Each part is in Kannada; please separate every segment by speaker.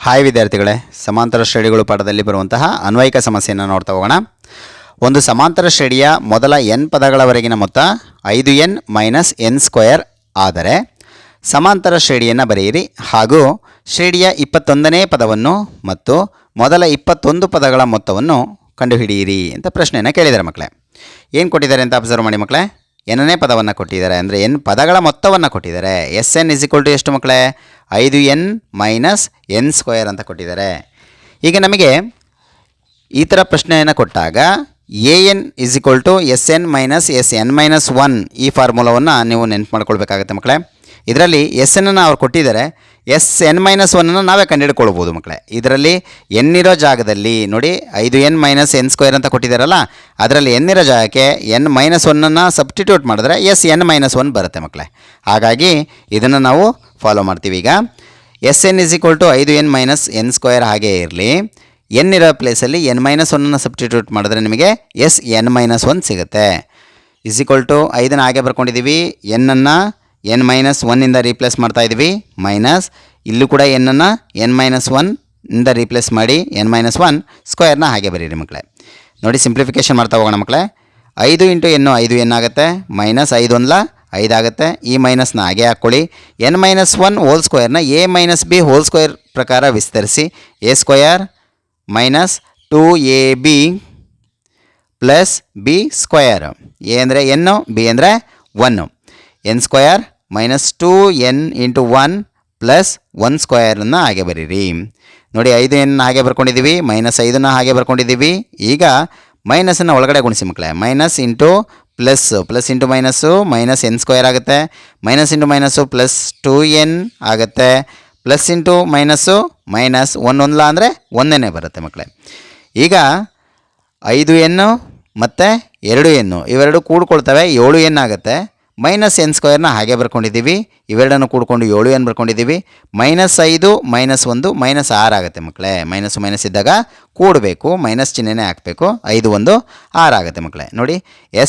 Speaker 1: ಹಾಯ್ ವಿದ್ಯಾರ್ಥಿಗಳೇ, ಸಮಾಂತರ ಶ್ರೇಣಿಗಳು ಪಾಠದಲ್ಲಿ ಬರುವಂತಹ ಅನ್ವಯಿಕ ಸಮಸ್ಯೆಯನ್ನು ನೋಡ್ತಾ ಹೋಗೋಣ. ಒಂದು ಸಮಾಂತರ ಶ್ರೇಣಿಯ ಮೊದಲ n ಪದಗಳವರೆಗಿನ ಮೊತ್ತ 5n ಮೈನಸ್ n ಸ್ಕ್ವೇರ್ ಆದರೆ ಸಮಾಂತರ ಶ್ರೇಣಿಯನ್ನು ಬರೆಯಿರಿ ಹಾಗೂ ಶ್ರೇಣಿಯ 21ನೇ ಪದವನ್ನು ಮತ್ತು ಮೊದಲ 21 ಪದಗಳ ಮೊತ್ತವನ್ನು ಕಂಡುಹಿಡಿಯಿರಿ ಅಂತ ಪ್ರಶ್ನೆಯನ್ನು ಕೇಳಿದ್ದಾರೆ ಮಕ್ಕಳೇ. ಏನು ಕೊಟ್ಟಿದ್ದಾರೆ ಅಂತ ಅಬ್ಸರ್ವ್ ಮಾಡಿ ಮಕ್ಕಳೇ. ಎನ್ನೇ ಪದವನ್ನು ಕೊಟ್ಟಿದ್ದಾರೆ, ಅಂದರೆ n ಪದಗಳ ಮೊತ್ತವನ್ನು ಕೊಟ್ಟಿದ್ದಾರೆ. Sn = ಎಷ್ಟು ಮಕ್ಕಳೇ? 5n ಮೈನಸ್ n ಸ್ಕ್ವೇರ್ ಅಂತ ಕೊಟ್ಟಿದ್ದಾರೆ. ಈಗ ನಮಗೆ ಈ ಥರ ಪ್ರಶ್ನೆಯನ್ನು ಕೊಟ್ಟಾಗ an = Sn ಮೈನಸ್ Sn-1 ಈ ಫಾರ್ಮುಲಾವನ್ನು ನೀವು ನೆನಪು ಮಾಡ್ಕೊಳ್ಬೇಕಾಗತ್ತೆ ಮಕ್ಕಳೇ. ಇದರಲ್ಲಿ Sn ಅವ್ರು ಕೊಟ್ಟಿದ್ದಾರೆ, Sn-1 ನಾವೇ ಕಂಡುಹಿಡ್ಕೊಳ್ಬೋದು ಮಕ್ಕಳೇ. ಇದರಲ್ಲಿ n ಇರೋ ಜಾಗದಲ್ಲಿ ನೋಡಿ 5n ಮೈನಸ್ n ಸ್ಕ್ವೇರ್ ಅಂತ ಕೊಟ್ಟಿದ್ದಾರಲ್ಲ, ಅದರಲ್ಲಿ n ಇರೋ ಜಾಗಕ್ಕೆ n-1 ಸಬ್ಸ್ಟಿಟ್ಯೂಟ್ ಮಾಡಿದ್ರೆ Sn-1 ಬರುತ್ತೆ ಮಕ್ಕಳೇ. ಹಾಗಾಗಿ ಇದನ್ನು ನಾವು ಫಾಲೋ ಮಾಡ್ತೀವಿ. ಈಗ Sn = 5n minus n square ಹಾಗೇ ಇರಲಿ, n ಇರೋ ಪ್ಲೇಸಲ್ಲಿ n-1 ಸಬ್ಸ್ಟಿಟ್ಯೂಟ್ ಮಾಡಿದ್ರೆ ನಿಮಗೆ Sn-1 ಸಿಗುತ್ತೆ. = 5 ಹಾಗೆ ಬರ್ಕೊಂಡಿದ್ದೀವಿ, n-ಅನ್ನು n-1 ರೀಪ್ಲೇಸ್ ಮಾಡ್ತಾ ಇದ್ದೀವಿ, ಮೈನಸ್ ಇಲ್ಲೂ ಕೂಡ n-ಅನ್ನು n-1 ರೀಪ್ಲೇಸ್ ಮಾಡಿ n-1 ಸ್ಕ್ವೇರ್ನ ಹಾಗೆ ಬರೀರಿ ಮಕ್ಕಳೇ. ನೋಡಿ ಸಿಂಪ್ಲಿಫಿಕೇಷನ್ ಮಾಡ್ತಾ ಹೋಗೋಣ ಮಕ್ಕಳೇ. 5 × n 5n ಆಗುತ್ತೆ, ಮೈನಸ್ 5 5 ಆಗುತ್ತೆ, ಈ ಮೈನಸ್ನ ಹಾಗೆ ಹಾಕ್ಕೊಳ್ಳಿ. n-1 hole ಸ್ಕ್ವೇರ್ನ a-b whole square ಪ್ರಕಾರ ವಿಸ್ತರಿಸಿ, a square minus 2ab plus b square. a ಅಂದರೆ n, b ಅಂದರೆ 1, n square minus 2n × 1 plus 1 ಸ್ಕ್ವೇರನ್ನು ಹಾಗೆ ಬರೀರಿ. ನೋಡಿ 5n ಹಾಗೆ ಬರ್ಕೊಂಡಿದ್ದೀವಿ, ಮೈನಸ್ 5ನ ಹಾಗೆ ಬರ್ಕೊಂಡಿದ್ದೀವಿ. ಈಗ ಮೈನಸನ್ನು ಒಳಗಡೆ ಗುಣಿಸಿ ಮಕ್ಕಳೇ. Minus into plus, plus into minus minus n square ಆಗುತ್ತೆ, minus into minus plus 2n ಆಗುತ್ತೆ, ಪ್ಲಸ್ ಇಂಟು ಮೈನಸ್ಸು ಮೈನಸ್ 1 ಅಂದರೆ 1 ಬರುತ್ತೆ ಮಕ್ಕಳೇ. ಈಗ 5n ಮತ್ತು 2n ಇವೆರಡು ಕೂಡ್ಕೊಳ್ತವೆ, 7n ಆಗುತ್ತೆ. ಮೈನಸ್ n ಸ್ಕ್ವೇರ್ನ ಹಾಗೆ ಬರ್ಕೊಂಡಿದ್ದೀವಿ, ಇವೆರಡನ್ನು ಕೂಡ್ಕೊಂಡು 7n ಬರ್ಕೊಂಡಿದ್ದೀವಿ. ಮೈನಸ್ 5 ಮೈನಸ್ 1 ಮೈನಸ್ 6 ಆಗುತ್ತೆ ಮಕ್ಕಳೇ. ಮೈನಸ್ಸು ಮೈನಸ್ ಇದ್ದಾಗ ಕೂಡಬೇಕು, ಮೈನಸ್ ಚಿಹ್ನೆನೇ ಹಾಕಬೇಕು. 5 1 6 ಆಗುತ್ತೆ ಮಕ್ಕಳೇ. ನೋಡಿ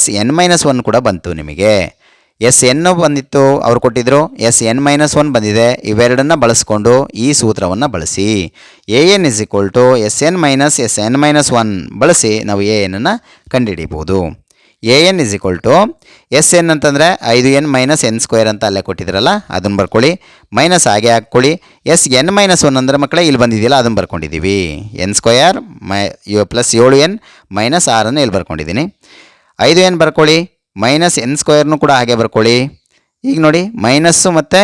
Speaker 1: Sn-1 ಕೂಡ ಬಂತು ನಿಮಗೆ. Sn ಬಂದಿತ್ತು, ಅವ್ರು ಕೊಟ್ಟಿದ್ದರು, Sn-1 ಬಂದಿದೆ. ಇವೆರಡನ್ನು ಬಳಸ್ಕೊಂಡು ಈ ಸೂತ್ರವನ್ನು ಬಳಸಿ an = Sn ಮೈನಸ್ Sn-1 ಬಳಸಿ ನಾವು an ಕಂಡುಹಿಡಿಬೋದು. an = Sn ಅಂತಂದರೆ 5n ಮೈನಸ್ n ಸ್ಕ್ವೇರ್ ಅಂತ ಅಲ್ಲೇ ಕೊಟ್ಟಿದ್ರಲ್ಲ, ಅದನ್ನು ಬರ್ಕೊಳ್ಳಿ, ಮೈನಸ್ ಹಾಗೆ ಹಾಕ್ಕೊಳ್ಳಿ. Sn-1 ಅಂದರೆ ಮಕ್ಕಳೇ ಇಲ್ಲಿ ಬಂದಿದೆಯಲ್ಲ, ಅದನ್ನು ಬರ್ಕೊಂಡಿದ್ದೀವಿ. n square plus 7n minus 6 ಇಲ್ಲಿ ಬರ್ಕೊಂಡಿದ್ದೀನಿ. 5n ಬರ್ಕೊಳ್ಳಿ, ಮೈನಸ್ n ಸ್ಕ್ವೇರ್ನು ಕೂಡ ಹಾಗೆ ಬರ್ಕೊಳ್ಳಿ. ಈಗ ನೋಡಿ ಮೈನಸ್ಸು ಮತ್ತು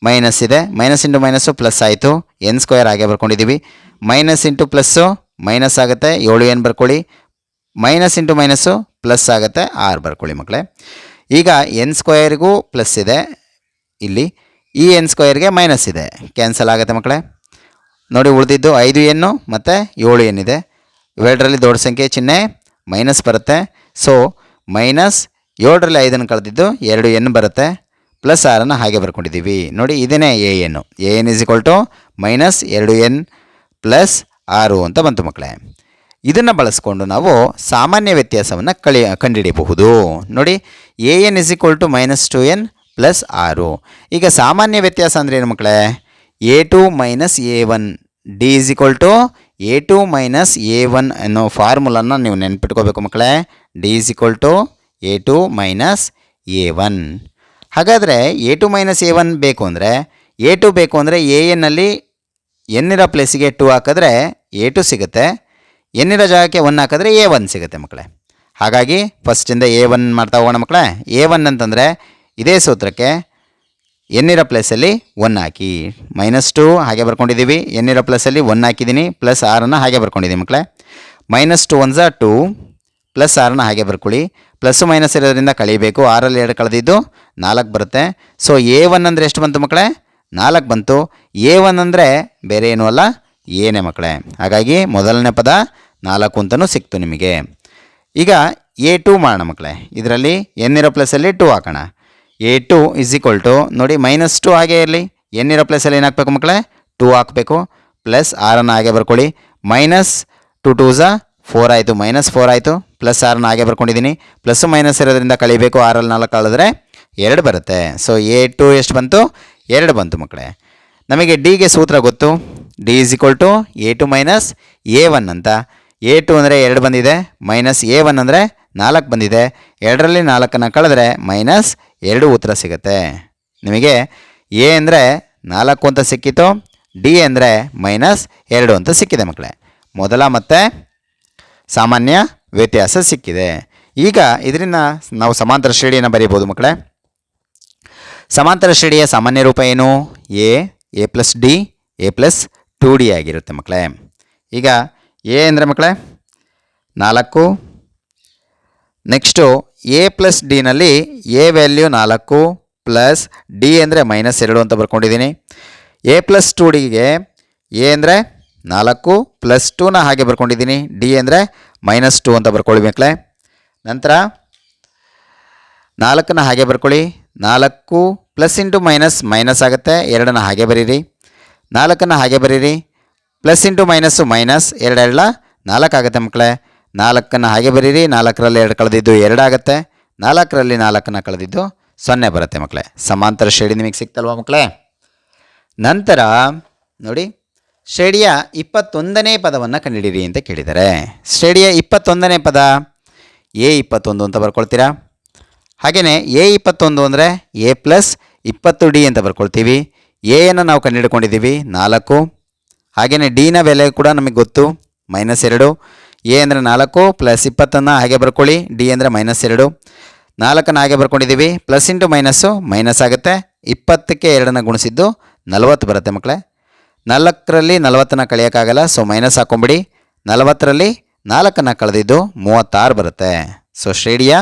Speaker 1: ಮೈನಸ್ ಇದೆ, ಮೈನಸ್ ಇಂಟು ಮೈನಸ್ಸು ಪ್ಲಸ್ ಆಯಿತು, n ಸ್ಕ್ವೇರ್ ಹಾಗೆ ಬರ್ಕೊಂಡಿದ್ದೀವಿ. ಮೈನಸ್ ಇಂಟು ಪ್ಲಸ್ಸು ಮೈನಸ್ ಆಗುತ್ತೆ, 7n ಬರ್ಕೊಳ್ಳಿ, ಮೈನಸ್ ಇಂಟು ಮೈನಸ್ಸು ಪ್ಲಸ್ ಆಗುತ್ತೆ, 6 ಬರ್ಕೊಳ್ಳಿ ಮಕ್ಕಳೇ. ಈಗ n ಸ್ಕ್ವೇರ್ಗೂ ಪ್ಲಸ್ ಇದೆ ಇಲ್ಲಿ, ಈ n ಸ್ಕ್ವೇರ್ಗೆ ಮೈನಸ್ ಇದೆ, ಕ್ಯಾನ್ಸಲ್ ಆಗುತ್ತೆ ಮಕ್ಕಳೇ. ನೋಡಿ ಉಳಿದಿದ್ದು 5n ಮತ್ತು 7n ಇದೆ, ಇವೆರಡರಲ್ಲಿ ದೊಡ್ಡ ಸಂಖ್ಯೆ ಚಿಹ್ನೆ ಮೈನಸ್ ಬರುತ್ತೆ. ಸೊ ಮೈನಸ್ 7ರಲ್ಲಿ 5 ಕಳೆದಿದ್ದು 2n ಬರುತ್ತೆ, ಪ್ಲಸ್ 6 ಹಾಗೆ ಬರ್ಕೊಂಡಿದ್ದೀವಿ. ನೋಡಿ ಇದನ್ನೇ an = ಮೈನಸ್ 2n ಪ್ಲಸ್ 6 ಅಂತ ಬಂತು ಮಕ್ಕಳೇ. ಇದನ್ನು ಬಳಸ್ಕೊಂಡು ನಾವು ಸಾಮಾನ್ಯ ವ್ಯತ್ಯಾಸವನ್ನು ಕಂಡುಹಿಡಿಯಬಹುದು. ನೋಡಿ an = ಮೈನಸ್ 2n ಪ್ಲಸ್ 6. ಈಗ ಸಾಮಾನ್ಯ ವ್ಯತ್ಯಾಸ ಅಂದರೆ ಏನು ಮಕ್ಕಳೇ? a2 minus a1 d = a2 minus a1 ಅನ್ನೋ ಫಾರ್ಮುಲನ್ನು ನೀವು ನೆನ್ಪಿಟ್ಕೋಬೇಕು ಮಕ್ಕಳೇ. d = a2 minus a1. ಹಾಗಾದರೆ a2 ಮೈನಸ್ a1 ಬೇಕು ಅಂದರೆ, a2 ಬೇಕು ಅಂದರೆ an-ನಲ್ಲಿ n ಇರೋ ಪ್ಲೇಸಿಗೆ 2 ಹಾಕಿದ್ರೆ a2 ಸಿಗುತ್ತೆ, n ಇರೋ ಜಾಗಕ್ಕೆ 1 ಹಾಕಿದ್ರೆ a1 ಸಿಗುತ್ತೆ ಮಕ್ಕಳೇ. ಹಾಗಾಗಿ ಫಸ್ಟಿಂದ a1 ಮಾಡ್ತಾ ಹೋಗೋಣ ಮಕ್ಕಳೇ. a1 ಅಂತಂದರೆ ಇದೇ ಸೂತ್ರಕ್ಕೆ n ಇರೋ ಪ್ಲೇಸಲ್ಲಿ 1 ಹಾಕಿ, ಮೈನಸ್ 2 ಹಾಗೆ ಬರ್ಕೊಂಡಿದ್ದೀವಿ, n ಇರೋ ಪ್ಲೇಸಲ್ಲಿ 1 ಹಾಕಿದ್ದೀನಿ, ಪ್ಲಸ್ 6 ಹಾಗೆ ಬರ್ಕೊಂಡಿದ್ದೀವಿ ಮಕ್ಕಳೇ. ಮೈನಸ್ 2 1 2 ಪ್ಲಸ್ 6 ಹಾಗೆ ಬರ್ಕೊಳ್ಳಿ, ಪ್ಲಸ್ಸು ಮೈನಸ್ ಇರೋದ್ರಿಂದ ಕಳಿಬೇಕು, 6ರಲ್ಲಿ 2 ಕಳೆದಿದ್ದು 4 ಬರುತ್ತೆ. ಸೊ a1 ಅಂದರೆ ಎಷ್ಟು ಬಂತು ಮಕ್ಕಳೇ? 4 ಬಂತು. a1 ಅಂದರೆ ಬೇರೆ ಏನೂ ಅಲ್ಲ, ಏನೇ ಮಕ್ಕಳೇ. ಹಾಗಾಗಿ ಮೊದಲನೇ ಪದ 4 ಅಂತಲೂ ಸಿಕ್ತು ನಿಮಗೆ. ಈಗ a2 ಮಾಡೋಣ ಮಕ್ಕಳೇ. ಇದರಲ್ಲಿ n ಇರೋ ಪ್ಲೇಸಲ್ಲಿ 2 ಹಾಕೋಣ. a2 = ನೋಡಿ ಮೈನಸ್ 2 ಹಾಗೆ ಇರಲಿ, n ಇರೋ ಪ್ಲೇಸಲ್ಲಿ ಏನು ಹಾಕಬೇಕು ಮಕ್ಕಳೇ? 2 ಹಾಕಬೇಕು, ಪ್ಲಸ್ 6 ಹಾಗೆ ಬರ್ಕೊಳ್ಳಿ, ಮೈನಸ್ 2 2 4 ಆಯಿತು, ಮೈನಸ್ 4 ಆಯಿತು, ಪ್ಲಸ್ 6 ಹಾಗೆ ಬರ್ಕೊಂಡಿದ್ದೀನಿ, ಪ್ಲಸ್ಸು ಮೈನಸ್ ಇರೋದ್ರಿಂದ ಕಳಿಬೇಕು, 6ರಲ್ಲಿ 4 ಕಳೆದ್ರೆ 2 ಬರುತ್ತೆ. ಸೊ a2 ಎಷ್ಟು ಬಂತು? 2 ಬಂತು ಮಕ್ಕಳೇ. ನಮಗೆ ಡಿಗೆ ಸೂತ್ರ ಗೊತ್ತು, D is equal to A2 minus A1 ಅಂತ. A2 ಅಂದರೆ 2 ಬಂದಿದೆ, ಮೈನಸ್ A1 ಅಂದರೆ 4 ಬಂದಿದೆ. 2ರಲ್ಲಿ 4 ಕಳೆದ್ರೆ ಮೈನಸ್ 2 ಉತ್ತರ ಸಿಗುತ್ತೆ. ನಿಮಗೆ ಎ ಅಂದರೆ 4 ಅಂತ ಸಿಕ್ಕಿತು, ಡಿ ಅಂದರೆ ಮೈನಸ್ 2 ಅಂತ ಸಿಕ್ಕಿದೆ ಮಕ್ಕಳೇ. ಮೊದಲ ಮತ್ತು ಸಾಮಾನ್ಯ ವ್ಯತ್ಯಾಸ ಸಿಕ್ಕಿದೆ. ಈಗ ಇದರಿಂದ ನಾವು ಸಮಾಂತರ ಶ್ರೇಣಿಯನ್ನು ಬರೀಬೋದು ಮಕ್ಕಳೇ. ಸಮಾಂತರ ಶ್ರೇಣಿಯ ಸಾಮಾನ್ಯ ರೂಪ ಏನು? A plus d, a plus 2D ಆಗಿರುತ್ತೆ ಮಕ್ಕಳೇ. ಈಗ ಎ ಅಂದರೆ ಮಕ್ಕಳೇ 4, ನೆಕ್ಸ್ಟು ಎ ಪ್ಲಸ್ ಡಿನಲ್ಲಿ ಎ ವ್ಯಾಲ್ಯೂ 4 ಪ್ಲಸ್ ಡಿ ಅಂದರೆ ಮೈನಸ್ 2 ಅಂತ ಬರ್ಕೊಂಡಿದ್ದೀನಿ. ಎ ಪ್ಲಸ್ 2Dಗೆ ಎ ಅಂದರೆ 4 ಪ್ಲಸ್ 2ನ ಹಾಗೆ ಬರ್ಕೊಂಡಿದ್ದೀನಿ, ಡಿ ಅಂದರೆ ಮೈನಸ್ 2 ಅಂತ ಬರ್ಕೊಳ್ಳಿ ಮಕ್ಕಳೇ. ನಂತರ 4ನ ಹಾಗೆ ಬರ್ಕೊಳ್ಳಿ, 4 ಪ್ಲಸ್ ಇಂಟು ಮೈನಸ್ ಮೈನಸ್ ಆಗುತ್ತೆ, 2ನ ಹಾಗೆ ಬರೀರಿ. 4ನ ಹಾಗೆ ಬರೀರಿ, ಪ್ಲಸ್ ಇಂಟು ಮೈನಸ್ಸು ಮೈನಸ್, 2 4 ಆಗುತ್ತೆ ಮಕ್ಕಳೇ. 4ನ ಹಾಗೆ ಬರೀರಿ, 4ರಲ್ಲಿ 2 ಕಳೆದಿದ್ದು 2 ಆಗುತ್ತೆ, 4ರಲ್ಲಿ 4ನ ಕಳೆದಿದ್ದು 0 ಬರುತ್ತೆ ಮಕ್ಕಳೇ. ಸಮಾಂತರ ಶ್ರೇಣಿ ನಿಮಗೆ ಸಿಕ್ತಲ್ವ ಮಕ್ಕಳೇ. ನಂತರ ನೋಡಿ, ಶ್ರೇಣಿಯ 21ನೇ ಪದವನ್ನು ಕಂಡುಹಿಡಿಯಿರಿ ಅಂತ ಕೇಳಿದ್ದಾರೆ. ಶ್ರೇಣಿಯ 21ನೇ ಪದ A21 ಅಂತ ಬರ್ಕೊಳ್ತೀರಾ. ಹಾಗೆಯೇ A21 ಅಂದರೆ ಎ ಪ್ಲಸ್ 20D ಅಂತ ಬರ್ಕೊಳ್ತೀವಿ. ಎಯನ್ನು ನಾವು ಕಂಡುಹಿಡ್ಕೊಂಡಿದ್ದೀವಿ 4, ಹಾಗೆಯೇ ಡಿನ ಬೆಲೆ ಕೂಡ ನಮಗೆ ಗೊತ್ತು -2. ಎ ಅಂದರೆ 4 ಪ್ಲಸ್ 20ನ್ನು ಹಾಗೆ ಬರ್ಕೊಳ್ಳಿ, ಡಿ ಅಂದರೆ -2. 4ನ ಹಾಗೆ ಬರ್ಕೊಂಡಿದ್ದೀವಿ, ಪ್ಲಸ್ ಇಂಟು ಮೈನಸ್ಸು ಮೈನಸ್ ಆಗುತ್ತೆ, 20ಕ್ಕೆ 2ನ ಗುಣಿಸಿದ್ದು 40 ಬರುತ್ತೆ ಮಕ್ಕಳೇ. 4ರಲ್ಲಿ 40ನ ಕಳೆಯೋಕ್ಕಾಗಲ್ಲ, ಸೊ ಮೈನಸ್ ಹಾಕೊಂಬಿಡಿ. 40ರಲ್ಲಿ 4ನ ಕಳೆದಿದ್ದು 36 ಬರುತ್ತೆ. ಸೊ ಶ್ರೇಣಿಯ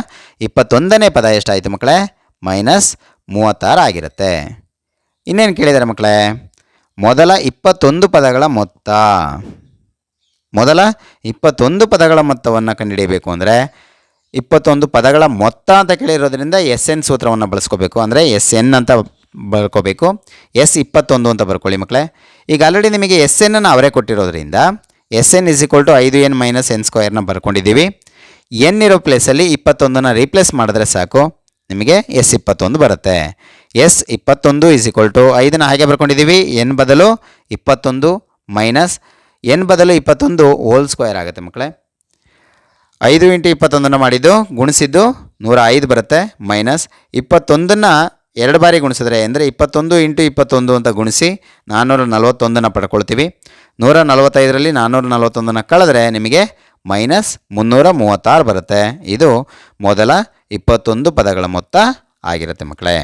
Speaker 1: 21ನೇ ಪದ ಎಷ್ಟಾಯಿತು ಮಕ್ಕಳೇ? -36 ಆಗಿರುತ್ತೆ. ಇನ್ನೇನು ಕೇಳಿದ್ದಾರೆ ಮಕ್ಕಳೇ? ಮೊದಲ 21 ಪದಗಳ ಮೊತ್ತ. ಮೊದಲ 21 ಪದಗಳ ಮೊತ್ತವನ್ನು ಕಂಡುಹಿಡಿಯಬೇಕು ಅಂದರೆ 21 ಪದಗಳ ಮೊತ್ತ ಅಂತ ಕೇಳಿರೋದ್ರಿಂದ SN ಸೂತ್ರವನ್ನು ಬಳಸ್ಕೋಬೇಕು. ಅಂದರೆ SN ಅಂತ ಬರ್ಕೋಬೇಕು. S21 ಅಂತ ಬರ್ಕೊಳ್ಳಿ ಮಕ್ಕಳೇ. ಈಗ ಆಲ್ರೆಡಿ ನಿಮಗೆ SN ಅವರೇ ಕೊಟ್ಟಿರೋದ್ರಿಂದ SN = 5n - n² ಬರ್ಕೊಂಡಿದ್ದೀವಿ. ಎನ್ ಇರೋ ಪ್ಲೇಸಲ್ಲಿ 21ನ ರೀಪ್ಲೇಸ್ ಮಾಡಿದ್ರೆ ಸಾಕು, ನಿಮಗೆ S21 ಬರುತ್ತೆ. S21 = 5ನ ಹಾಗೆ ಬರ್ಕೊಂಡಿದ್ದೀವಿ, n ಬದಲು 21 ಮೈನಸ್ n ಬದಲು 21 ಹೋಲ್ ಸ್ಕ್ವೇರ್ ಆಗುತ್ತೆ ಮಕ್ಕಳೇ. 5 × 21ನ ಮಾಡಿದ್ದು ಗುಣಿಸಿದ್ದು 105 ಬರುತ್ತೆ, ಮೈನಸ್ 21ನ 2 ಬಾರಿ ಗುಣಿಸಿದ್ರೆ ಅಂದರೆ 21 × 21 ಅಂತ ಗುಣಿಸಿ 441ನ ಪಡ್ಕೊಳ್ತೀವಿ. 145ರಲ್ಲಿ 441ನ ಕಳೆದ್ರೆ ನಿಮಗೆ -336 ಬರುತ್ತೆ. ಇದು ಮೊದಲ 21 ಪದಗಳ ಮೊತ್ತ ಆಗಿರುತ್ತೆ ಮಕ್ಕಳೇ.